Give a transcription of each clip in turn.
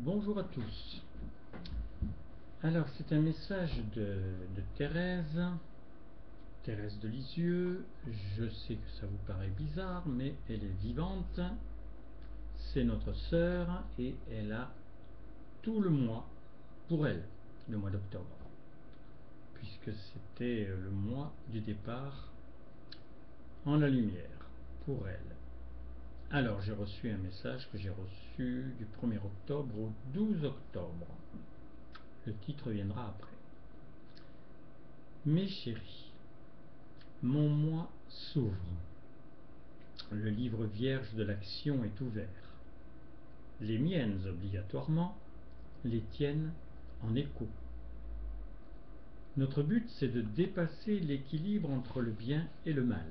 Bonjour à tous. Alors c'est un message de Thérèse de Lisieux. Je sais que ça vous paraît bizarre, mais elle est vivante. C'est notre sœur et elle a tout le mois pour elle, le mois d'octobre, puisque c'était le mois du départ en la lumière pour elle. Alors j'ai reçu un message que j'ai reçu du 1er octobre au 12 octobre. Le titre viendra après. Mes chéris, mon moi s'ouvre. Le livre vierge de l'action est ouvert. Les miennes obligatoirement, les tiennes en écho. Notre but, c'est de dépasser l'équilibre entre le bien et le mal.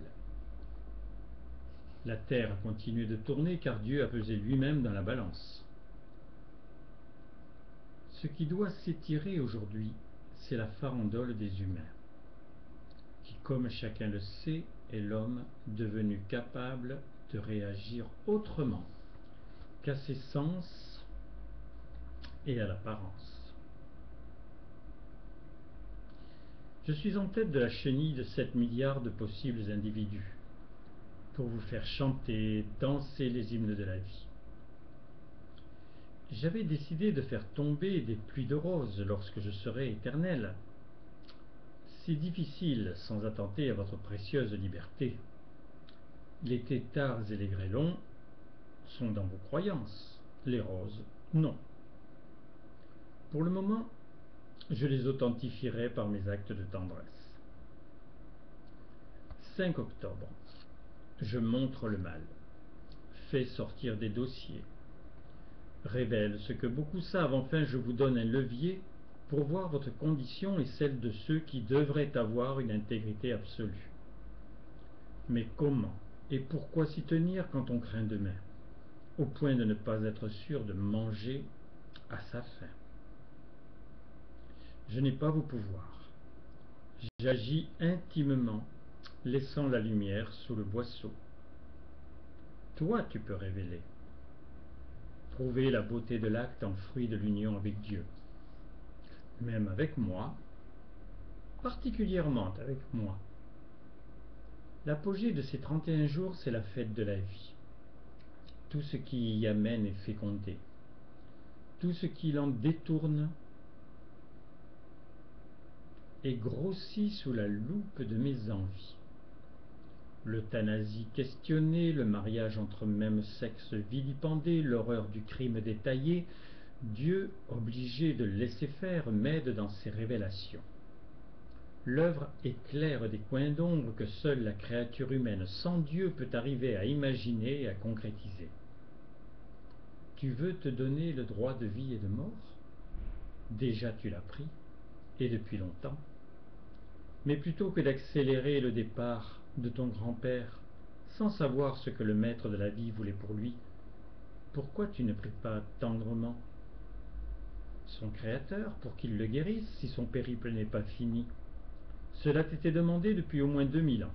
La terre a continué de tourner car Dieu a pesé lui-même dans la balance. Ce qui doit s'étirer aujourd'hui, c'est la farandole des humains, qui, comme chacun le sait, est l'homme devenu capable de réagir autrement qu'à ses sens et à l'apparence. Je suis en tête de la chenille de 7 milliards de possibles individus pour vous faire chanter, danser les hymnes de la vie. J'avais décidé de faire tomber des pluies de roses lorsque je serai éternel. C'est difficile sans attenter à votre précieuse liberté. Les têtards et les grêlons sont dans vos croyances, les roses, non. Pour le moment, je les authentifierai par mes actes de tendresse. 5 octobre. Je montre le mal, fais sortir des dossiers, révèle ce que beaucoup savent, enfin je vous donne un levier pour voir votre condition et celle de ceux qui devraient avoir une intégrité absolue. Mais comment et pourquoi s'y tenir quand on craint demain, au point de ne pas être sûr de manger à sa faim? Je n'ai pas vos pouvoirs. J'agis intimement, laissant la lumière sous le boisseau. Toi, tu peux révéler, prouver la beauté de l'acte en fruit de l'union avec Dieu. Même avec moi, particulièrement avec moi. L'apogée de ces 31 jours, c'est la fête de la vie. Tout ce qui y amène est fécondé. Tout ce qui l'en détourne est grossi sous la loupe de mes envies. L'euthanasie questionnée, le mariage entre même sexe vilipendé, l'horreur du crime détaillé, Dieu, obligé de laisser faire, m'aide dans ses révélations. L'œuvre éclaire des coins d'ombre que seule la créature humaine sans Dieu peut arriver à imaginer et à concrétiser. Tu veux te donner le droit de vie et de mort? Déjà tu l'as pris, et depuis longtemps. Mais plutôt que d'accélérer le départ de ton grand-père, sans savoir ce que le maître de la vie voulait pour lui, pourquoi tu ne pries pas tendrement son Créateur pour qu'il le guérisse si son périple n'est pas fini? Cela t'était demandé depuis au moins 2000 ans.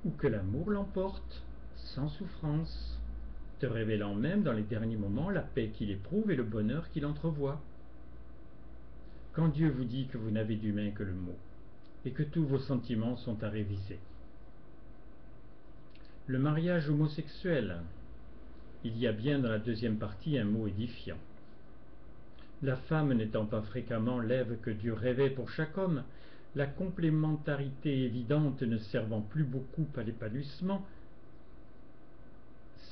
Ou que l'amour l'emporte, sans souffrance, te révélant même dans les derniers moments la paix qu'il éprouve et le bonheur qu'il entrevoit. Quand Dieu vous dit que vous n'avez d'humain que le mot, et que tous vos sentiments sont à réviser. Le mariage homosexuel, il y a bien dans la deuxième partie un mot édifiant. La femme n'étant pas fréquemment l'Ève que Dieu rêvait pour chaque homme, la complémentarité évidente ne servant plus beaucoup à l'épanouissement,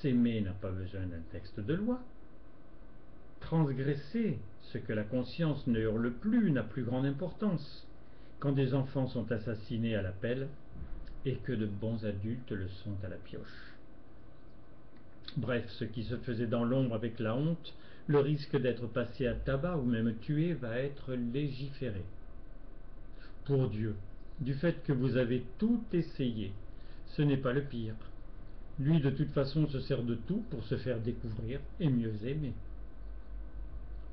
s'aimer n'a pas besoin d'un texte de loi. Transgresser ce que la conscience ne hurle plus n'a plus grande importance quand des enfants sont assassinés à la pelle et que de bons adultes le sont à la pioche. Bref, ce qui se faisait dans l'ombre avec la honte, le risque d'être passé à tabac ou même tué va être légiféré. Pour Dieu, du fait que vous avez tout essayé, ce n'est pas le pire. Lui, de toute façon, se sert de tout pour se faire découvrir et mieux aimer.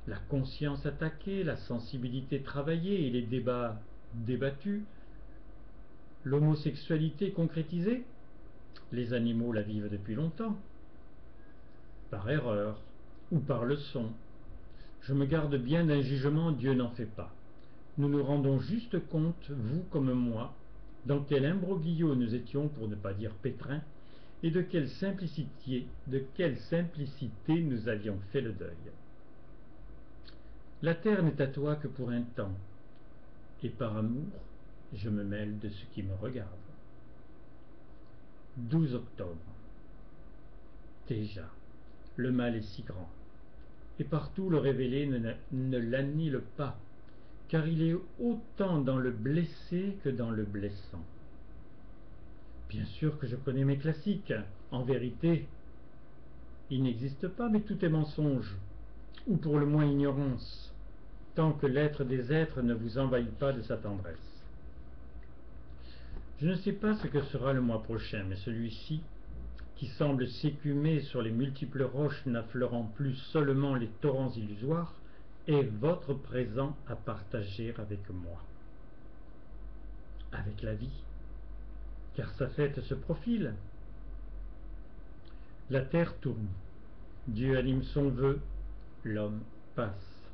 La conscience attaquée, la sensibilité travaillée et les débats débattus, l'homosexualité concrétisée, les animaux la vivent depuis longtemps. Par erreur, ou par le son. Je me garde bien d'un jugement, Dieu n'en fait pas. Nous nous rendons juste compte, vous comme moi, dans quel imbroglio nous étions, pour ne pas dire pétrin, et de quelle simplicité nous avions fait le deuil. La terre n'est à toi que pour un temps, et par amour, je me mêle de ce qui me regarde. 12 octobre. Déjà, le mal est si grand, et partout le révélé ne l'annule pas, car il est autant dans le blessé que dans le blessant. Bien sûr que je connais mes classiques. En vérité, il n'existe pas, mais tout est mensonge, ou pour le moins ignorance, tant que l'être des êtres ne vous envahit pas de sa tendresse. Je ne sais pas ce que sera le mois prochain, mais celui-ci, qui semble s'écumer sur les multiples roches n'affleurant plus seulement les torrents illusoires, est votre présent à partager avec moi. Avec la vie, car sa fête se profile. La terre tourne, Dieu anime son vœu, l'homme passe.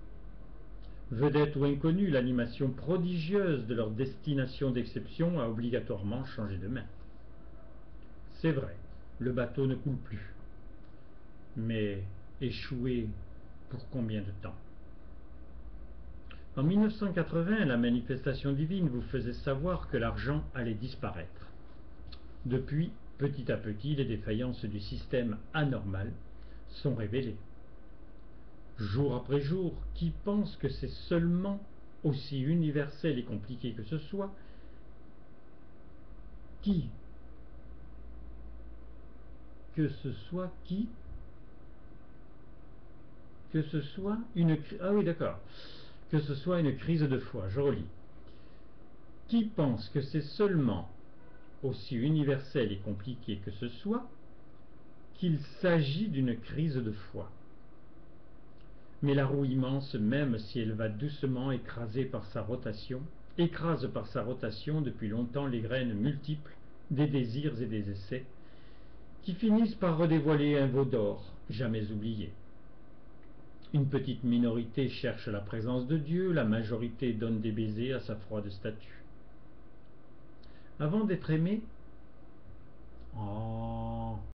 Vedette ou inconnue, l'animation prodigieuse de leur destination d'exception a obligatoirement changé de main. C'est vrai, le bateau ne coule plus. Mais échoué pour combien de temps? En 1980, la manifestation divine vous faisait savoir que l'argent allait disparaître. Depuis, petit à petit, les défaillances du système anormal sont révélées. Jour après jour, qui pense que c'est seulement, aussi universel et compliqué que ce soit, que ce soit une crise de foi, je relis. Qui pense que c'est seulement, aussi universel et compliqué que ce soit, qu'il s'agit d'une crise de foi. Mais la roue immense, même si elle va doucement écrase par sa rotation depuis longtemps les graines multiples des désirs et des essais, qui finissent par redévoiler un veau d'or jamais oublié. Une petite minorité cherche la présence de Dieu, la majorité donne des baisers à sa froide statue. Avant d'être aimé,